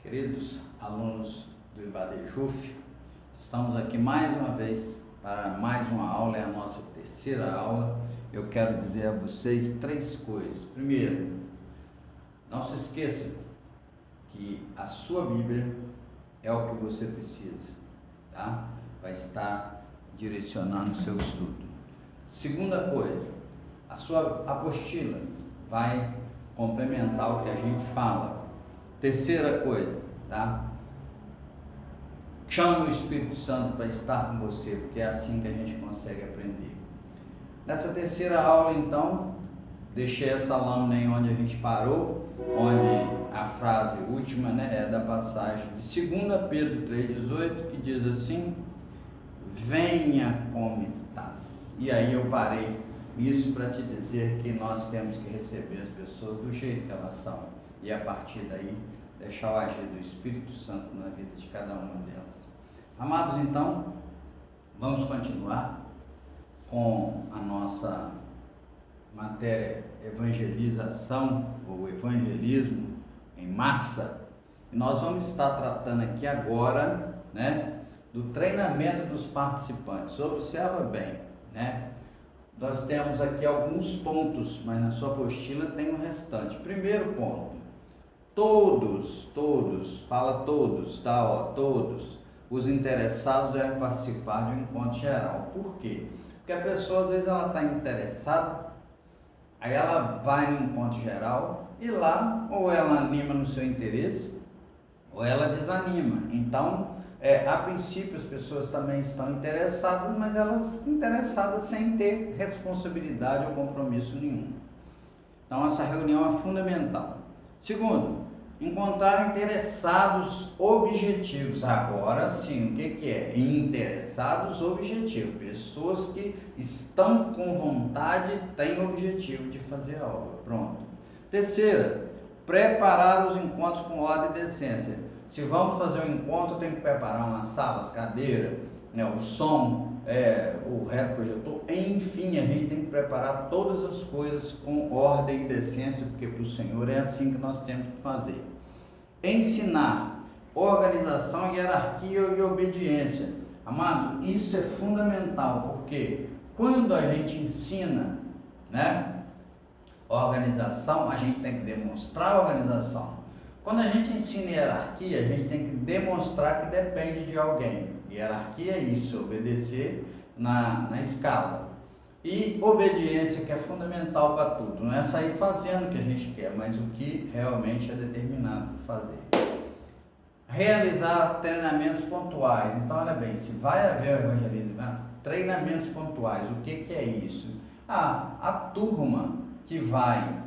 Queridos alunos do IBADEJUF, estamos aqui mais uma vez para mais uma aula, é a nossa terceira aula. Eu quero dizer a vocês três coisas. Primeiro, não se esqueçam que a sua Bíblia é o que você precisa, tá? Vai estar direcionando o seu estudo. Segunda coisa, a sua apostila vai complementar o que a gente fala. Terceira coisa, tá? Chama o Espírito Santo para estar com você, porque é assim que a gente consegue aprender. Nessa terceira aula, então, deixei essa lâmina aí onde a gente parou, onde a frase última, é da passagem de 2 Pedro 3,18, que diz assim: venha como estás. E aí eu parei isso para te dizer que nós temos que receber as pessoas do jeito que elas são, e a partir daí deixar o agir do Espírito Santo na vida de cada uma delas. Amados, então, vamos continuar com a nossa matéria evangelização ou evangelismo em massa. E nós vamos estar tratando aqui agora, do treinamento dos participantes. Observa bem, Nós temos aqui alguns pontos, mas na sua apostila tem o restante. Primeiro ponto: todos, fala todos, tá? Todos os interessados devem participar de um encontro geral. Por quê? Porque a pessoa, às vezes, ela está interessada, aí ela vai no encontro geral e lá, ou ela anima no seu interesse, ou ela desanima. Então, a princípio, as pessoas também estão interessadas, mas elas interessadas sem ter responsabilidade ou compromisso nenhum. Então, essa reunião é fundamental. Segundo, encontrar interessados objetivos. Agora sim, o que é? Interessados objetivos. Pessoas que estão com vontade, têm objetivo de fazer a obra. Pronto. Terceira, preparar os encontros com ordem e decência. Se vamos fazer um encontro, tem que preparar uma sala, as cadeiras, o som, o retroprojetor, enfim, a gente tem que preparar todas as coisas com ordem e decência, porque para o Senhor é assim que nós temos que fazer. Ensinar, organização, hierarquia e obediência. Amado, isso é fundamental, porque quando a gente ensina, organização, a gente tem que demonstrar a organização. Quando a gente ensina hierarquia, a gente tem que demonstrar que depende de alguém. Hierarquia é isso, obedecer na escala. E obediência, que é fundamental para tudo. Não é sair fazendo o que a gente quer, mas o que realmente é determinado para fazer. Realizar treinamentos pontuais. Então, olha bem, se vai haver evangelismo, treinamentos pontuais, o que é isso? A turma que vai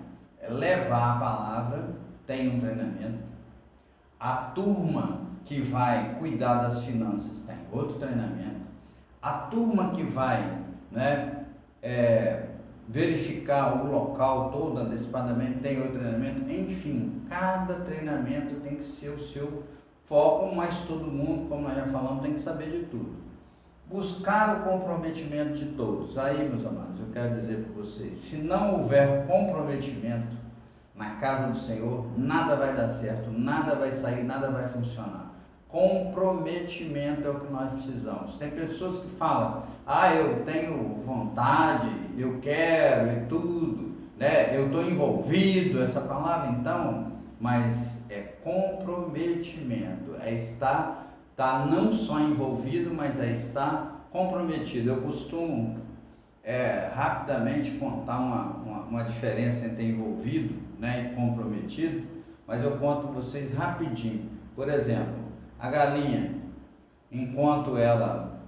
levar a palavra tem um treinamento. A turma que vai cuidar das finanças tem outro treinamento. A turma que vai verificar o local todo antecipadamente tem outro treinamento. Enfim, cada treinamento tem que ser o seu foco, mas todo mundo, como nós já falamos, tem que saber de tudo. Buscar o comprometimento de todos. Aí, meus amados, eu quero dizer para vocês, se não houver comprometimento na casa do Senhor, nada vai dar certo, nada vai sair, nada vai funcionar. Comprometimento é o que nós precisamos. Tem pessoas que falam: eu tenho vontade, eu quero e tudo, eu estou envolvido, essa palavra então, mas é comprometimento, é estar não só envolvido, mas é estar comprometido. Eu costumo rapidamente contar uma diferença entre envolvido e comprometido, mas eu conto para vocês rapidinho. Por exemplo, a galinha, enquanto ela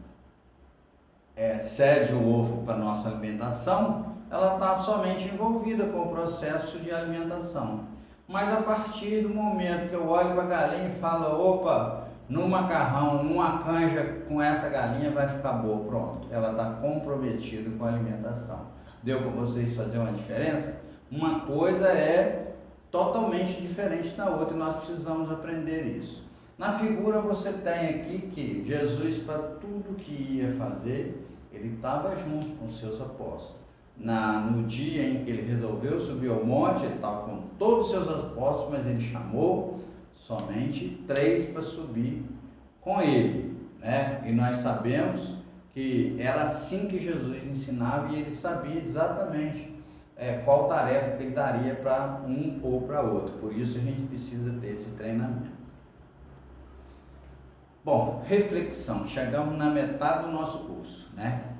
cede o ovo para nossa alimentação, ela está somente envolvida com o processo de alimentação. Mas a partir do momento que eu olho para a galinha e falo: opa, no macarrão, numa canja com essa galinha vai ficar boa, pronto, ela está comprometida com a alimentação. Deu para vocês fazer uma diferença? Uma coisa é totalmente diferente da outra e nós precisamos aprender isso. Na figura você tem aqui que Jesus, para tudo que ia fazer, ele estava junto com os seus apóstolos. No dia em que ele resolveu subir ao monte, ele estava com todos os seus apóstolos, mas ele chamou somente 3 para subir com ele, né? E nós sabemos que era assim que Jesus ensinava e ele sabia exatamente qual tarefa que ele daria para um ou para outro. Por isso a gente precisa ter esse treinamento. Bom, reflexão. Chegamos na metade do nosso curso, né?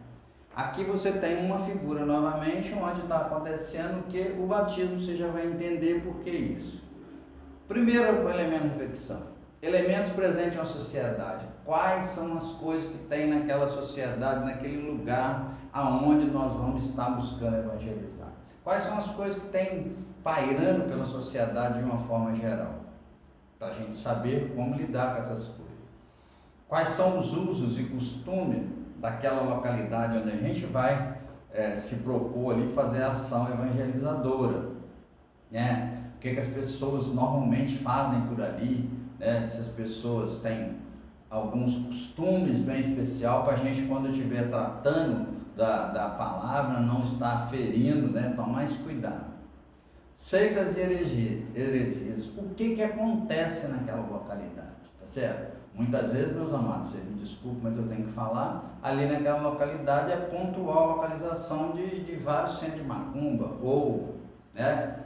Aqui você tem uma figura novamente onde está acontecendo que o batismo você já vai entender por que isso. Primeiro elemento de reflexão. Elementos presentes na sociedade. Quais são as coisas que tem naquela sociedade, naquele lugar aonde nós vamos estar buscando evangelizar? Quais são as coisas que tem pairando pela sociedade de uma forma geral? Para a gente saber como lidar com essas coisas. Quais são os usos e costumes daquela localidade onde a gente vai se propor ali fazer a ação evangelizadora, né? O que as pessoas normalmente fazem por ali, né? Se as pessoas têm alguns costumes bem especial para a gente, quando estiver tratando da palavra, não estar ferindo, né? Tomar esse cuidado. Seitas e heresias. O que acontece naquela localidade, tá certo? Muitas vezes, meus amados, vocês me desculpem, mas eu tenho que falar, ali naquela localidade é pontual a localização de vários centros de macumba, ou né,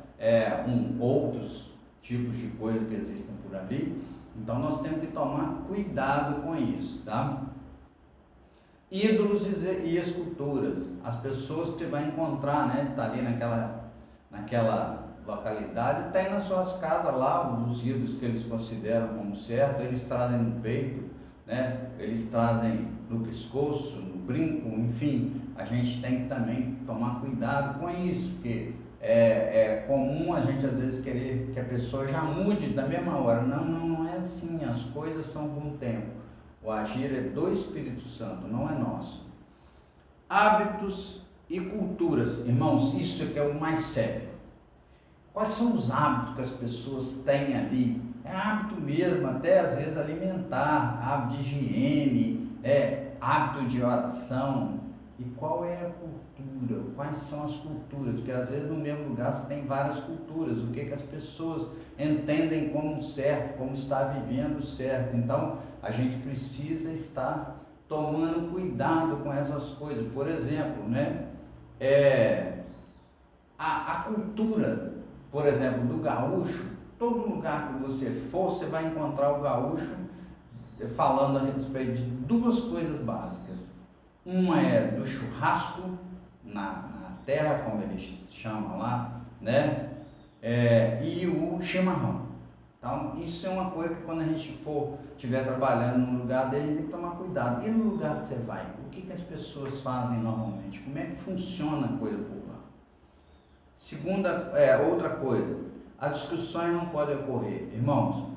outros tipos de coisas que existem por ali. Então nós temos que tomar cuidado com isso, tá? Ídolos e esculturas. As pessoas que você vai encontrar, né, tá ali naquela localidade, tem nas suas casas lá os ídolos que eles consideram como certo, eles trazem no peito, né? Eles trazem no pescoço, no brinco, enfim, a gente tem que também tomar cuidado com isso, porque é comum a gente às vezes querer que a pessoa já mude da mesma hora. Não é assim, as coisas são com o tempo. O agir é do Espírito Santo, não é nosso. Hábitos e culturas, irmãos, isso é que é o mais sério. Quais são os hábitos que as pessoas têm ali? É hábito mesmo, até às vezes alimentar, hábito de higiene, hábito de oração. E qual é a cultura? Quais são as culturas? Porque às vezes no mesmo lugar você tem várias culturas. O que as pessoas entendem como certo, como está vivendo certo. Então a gente precisa estar tomando cuidado com essas coisas. Por exemplo, né? A cultura, por exemplo, do gaúcho, todo lugar que você for, você vai encontrar o gaúcho falando a respeito de 2 coisas básicas. Uma é do churrasco, na terra, como eles chamam lá, né? E o chimarrão. Então, isso é uma coisa que quando a gente estiver trabalhando num lugar dele, a gente tem que tomar cuidado. E no lugar que você vai, o que as pessoas fazem normalmente? Como é que funciona a coisa por lá? Outra coisa, as discussões não podem ocorrer. Irmãos,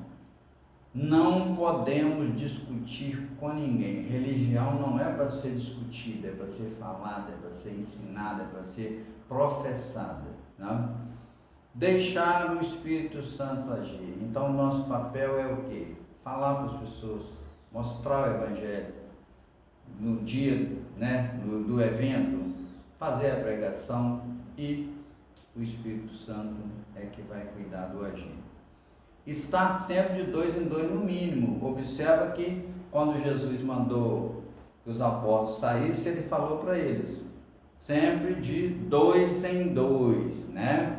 não podemos discutir com ninguém. Religião não é para ser discutida, é para ser falada, é para ser ensinada, é para ser professada, né? Deixar o Espírito Santo agir. Então o nosso papel é o quê? Falar para as pessoas, mostrar o Evangelho no dia, né, do evento, fazer a pregação, e o Espírito Santo é que vai cuidar do agir. Estar sempre de 2 em 2 no mínimo. Observa que quando Jesus mandou que os apóstolos saíssem, ele falou para eles, sempre de 2 em 2, né?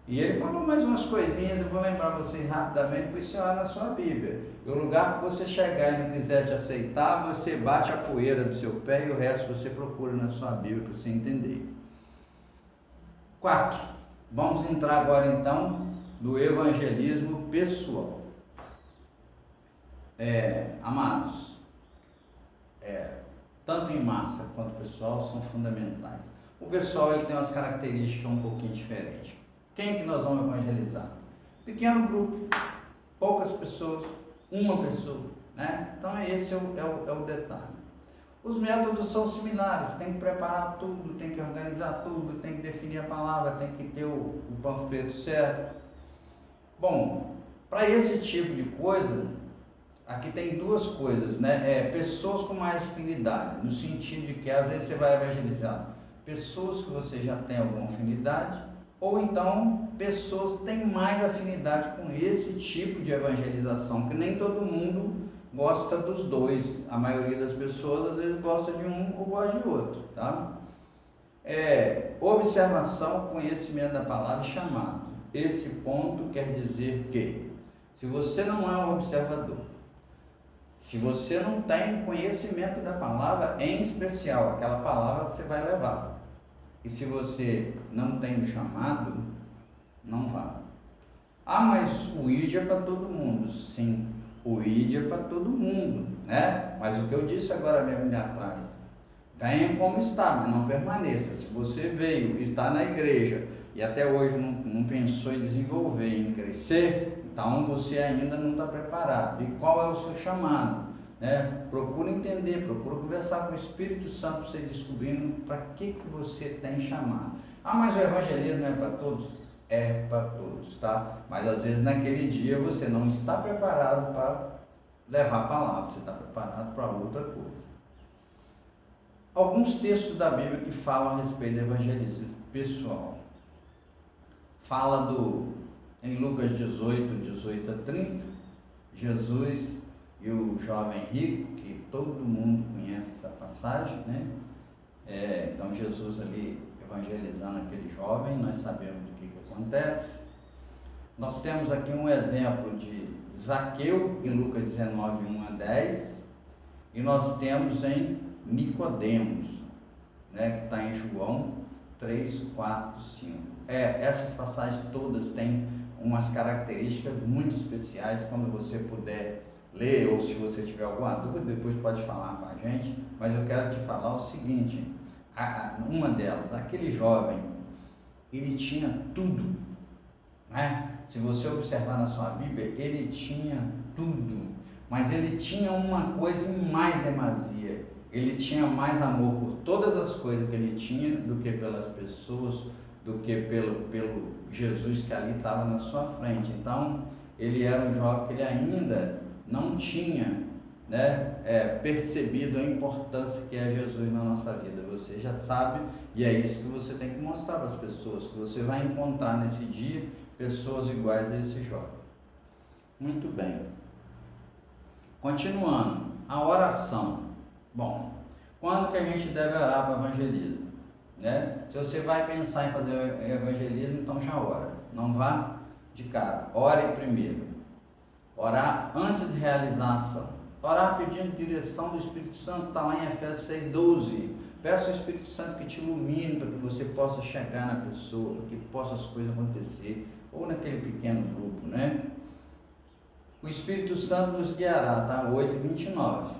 E ele falou mais umas coisinhas, eu vou lembrar vocês rapidamente, depois você olha na sua Bíblia. E o lugar que você chegar e não quiser te aceitar, você bate a poeira do seu pé e o resto você procura na sua Bíblia para você entender. 4. Vamos entrar agora então no evangelismo pessoal. Amados, tanto em massa quanto pessoal são fundamentais. O pessoal ele tem umas características um pouquinho diferentes. Quem que nós vamos evangelizar? Pequeno grupo, poucas pessoas, uma pessoa, né? Então esse é o detalhe. Os métodos são similares, tem que preparar tudo, tem que organizar tudo, tem que definir a palavra, tem que ter o panfleto certo. Bom, para esse tipo de coisa, aqui tem 2 coisas, né? Pessoas com mais afinidade, no sentido de que às vezes você vai evangelizar pessoas que você já tem alguma afinidade, ou então pessoas têm mais afinidade com esse tipo de evangelização, que nem todo mundo gosta dos dois. A maioria das pessoas às vezes gosta de um ou gosta de outro, tá? Observação, conhecimento da palavra e chamado. Esse ponto quer dizer que, se você não é um observador, se você não tem conhecimento da palavra, em especial aquela palavra que você vai levar, e se você não tem o chamado, não vá. Ah, mas o ID é para todo mundo. Sim, o ID é para todo mundo, né? Mas o que eu disse agora mesmo ali atrás, venha como está, mas não permaneça. Se você veio e está na igreja e até hoje não pensou em desenvolver, em crescer, então você ainda não está preparado. E qual é o seu chamado? Procura entender, procura conversar com o Espírito Santo para você descobrindo para que você tem chamado. Ah, mas o evangelismo não é para todos? É para todos, tá? Mas às vezes naquele dia você não está preparado para levar a palavra, você está preparado para outra coisa. Alguns textos da Bíblia que falam a respeito do evangelismo pessoal. Fala em Lucas 18 a 30, Jesus e o jovem rico, que todo mundo conhece essa passagem, né? Então Jesus ali evangelizando aquele jovem, nós sabemos do que acontece. Nós temos aqui um exemplo de Zaqueu em Lucas 19, 1 a 10, e nós temos em Nicodemos, né, que está em João 3, 4, 5. Essas passagens todas têm umas características muito especiais. Quando você puder ler, ou se você tiver alguma dúvida, depois pode falar com a gente, mas eu quero te falar o seguinte, uma delas, aquele jovem, ele tinha tudo, né? Se você observar na sua Bíblia, ele tinha tudo, mas ele tinha uma coisa em mais demasia, ele tinha mais amor por todas as coisas que ele tinha do que pelas pessoas, do que pelo Jesus que ali estava na sua frente. Então, ele era um jovem que ele ainda não tinha, né, percebido a importância que é Jesus na nossa vida. Você já sabe, e é isso que você tem que mostrar para as pessoas, que você vai encontrar nesse dia pessoas iguais a esse jovem. Muito bem. Continuando, a oração. Bom, quando que a gente deve orar para o evangelismo? Né? Se você vai pensar em fazer evangelismo, então já ora. Não vá de cara, ore primeiro. Orar antes de realizar a ação. Orar pedindo direção do Espírito Santo, está lá em Efésios 6:12. Peça ao Espírito Santo que te ilumine para que você possa chegar na pessoa, para que possa as coisas acontecer, ou naquele pequeno grupo, né? O Espírito Santo nos guiará, tá? 8:29,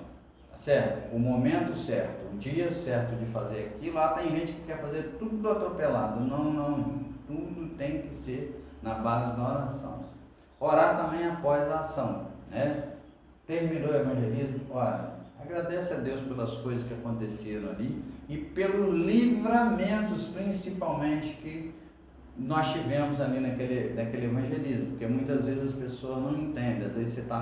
tá certo? O momento certo, o dia certo de fazer aquilo. Lá tem gente que quer fazer tudo atropelado. Não, tudo tem que ser na base da oração. Orar também após a ação, né? Terminou o evangelismo, ora, agradece a Deus pelas coisas que aconteceram ali e pelos livramentos, principalmente, que nós tivemos ali naquele evangelismo, porque muitas vezes as pessoas não entendem. Às vezes você está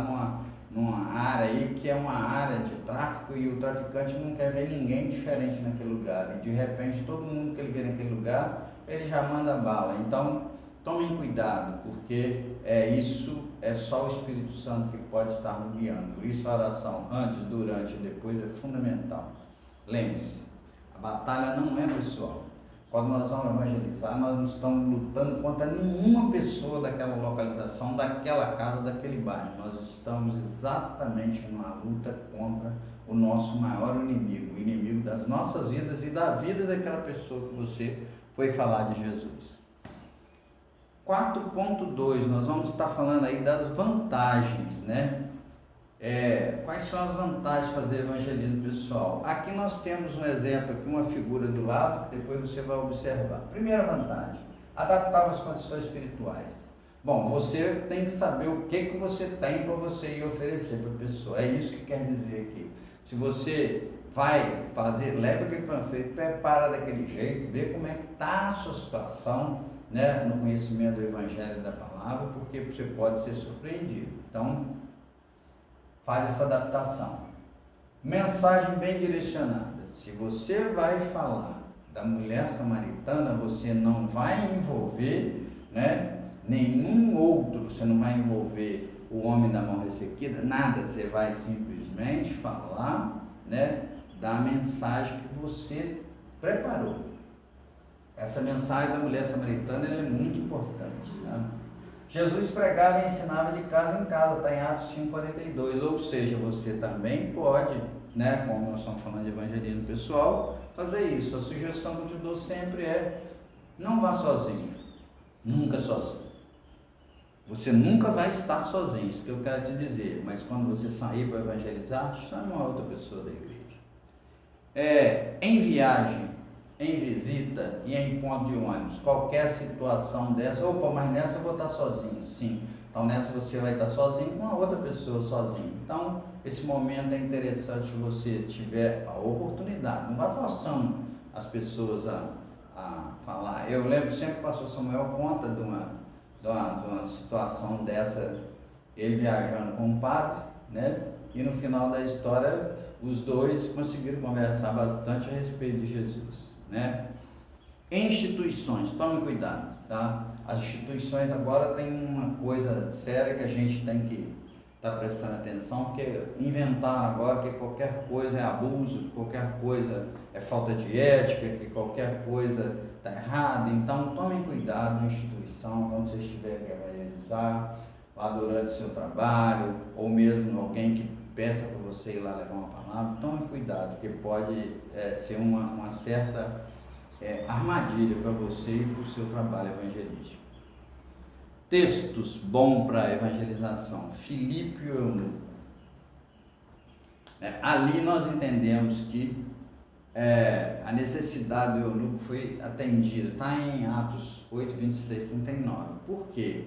numa área aí que é uma área de tráfico e o traficante não quer ver ninguém diferente naquele lugar, e de repente todo mundo que ele vê naquele lugar, ele já manda bala. Então tomem cuidado, porque isso é só o Espírito Santo que pode estar nos guiando. Isso, a oração antes, durante e depois é fundamental. Lembre-se, a batalha não é pessoal. Quando nós vamos evangelizar, nós não estamos lutando contra nenhuma pessoa daquela localização, daquela casa, daquele bairro. Nós estamos exatamente numa luta contra o nosso maior inimigo, o inimigo das nossas vidas e da vida daquela pessoa que você foi falar de Jesus. 4.2, nós vamos estar falando aí das vantagens, né? Quais são as vantagens de fazer evangelismo pessoal? Aqui nós temos um exemplo, aqui uma figura do lado, que depois você vai observar. Primeira vantagem, adaptar às condições espirituais. Bom, você tem que saber o que você tem para você ir oferecer para a pessoa. É isso que quer dizer aqui. Se você vai fazer, leva aquele panfleto, prepara daquele jeito, vê como é que está a sua situação, né, no conhecimento do Evangelho e da Palavra, porque você pode ser surpreendido. Então, faz essa adaptação. Mensagem bem direcionada. Se você vai falar da mulher samaritana, você não vai envolver né? Nenhum outro, você não vai envolver o homem da mão ressequida, nada, você vai simplesmente falar, né, da mensagem que você preparou. Essa mensagem da mulher samaritana, ela é muito importante, né? Jesus pregava e ensinava de casa em casa, está em Atos 5,42, ou seja, você também pode, né, como nós estamos falando de evangelismo pessoal, fazer isso. A sugestão que eu te dou sempre é, não vá sozinho, nunca sozinho. Você nunca vai estar sozinho, isso que eu quero te dizer, mas quando você sair para evangelizar, chame uma outra pessoa da igreja. Em viagem, em visita e em ponto de ônibus, qualquer situação dessa, opa, mas nessa eu vou estar sozinho, sim. Então nessa você vai estar sozinho com a outra pessoa sozinho. Então esse momento é interessante se você tiver a oportunidade, não vai forçando as pessoas a falar. Eu lembro sempre que o pastor Samuel conta de uma situação dessa, ele viajando com o padre, né? E no final da história os dois conseguiram conversar bastante a respeito de Jesus, né? Instituições, tome cuidado, tá? As instituições agora tem uma coisa séria que a gente tem que estar prestando atenção, porque inventaram agora que qualquer coisa é abuso, qualquer coisa é falta de ética, que qualquer coisa está errada. Então tome cuidado na instituição, quando você estiver realizar lá durante o seu trabalho, ou mesmo alguém que peça para você ir lá levar uma palavra, tome cuidado, porque pode ser uma certa armadilha para você e para o seu trabalho evangelístico. Textos bons para evangelização, Filipe e o eunuco. Ali nós entendemos que a necessidade do eunuco foi atendida, está em Atos 8, 26, 39. Por quê?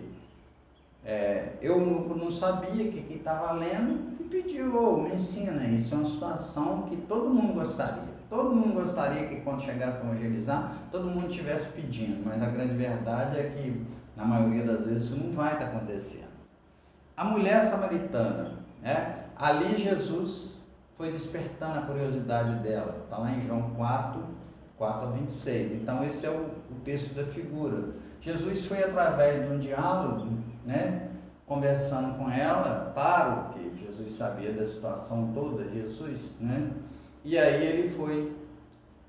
Eunuco não sabia que estava lendo e pediu, me ensina. Isso é uma situação que todo mundo gostaria. Todo mundo gostaria que quando chegasse para evangelizar, todo mundo estivesse pedindo, mas a grande verdade é que na maioria das vezes isso não vai estar acontecendo. A mulher samaritana, ali Jesus foi despertando a curiosidade dela, está lá em João 4 a 26, então esse é o texto da figura. Jesus foi através de um diálogo, conversando com ela, claro que Jesus sabia da situação toda, Jesus, e aí ele foi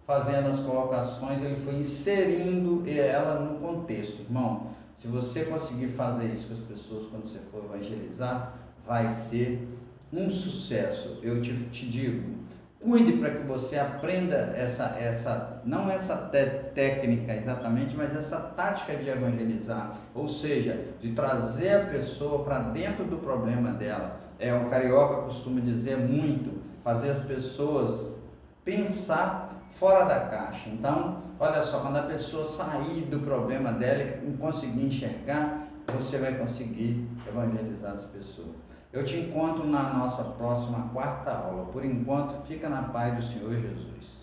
fazendo as colocações, ele foi inserindo ela no contexto. Irmão, se você conseguir fazer isso com as pessoas quando você for evangelizar, vai ser um sucesso. Eu te digo, cuide para que você aprenda não essa técnica exatamente, mas essa tática de evangelizar, ou seja, de trazer a pessoa para dentro do problema dela. O carioca costuma dizer muito, fazer as pessoas pensar fora da caixa. Então, olha só, quando a pessoa sair do problema dela e conseguir enxergar, você vai conseguir evangelizar as pessoas. Eu te encontro na nossa próxima quarta aula. Por enquanto, fica na paz do Senhor Jesus.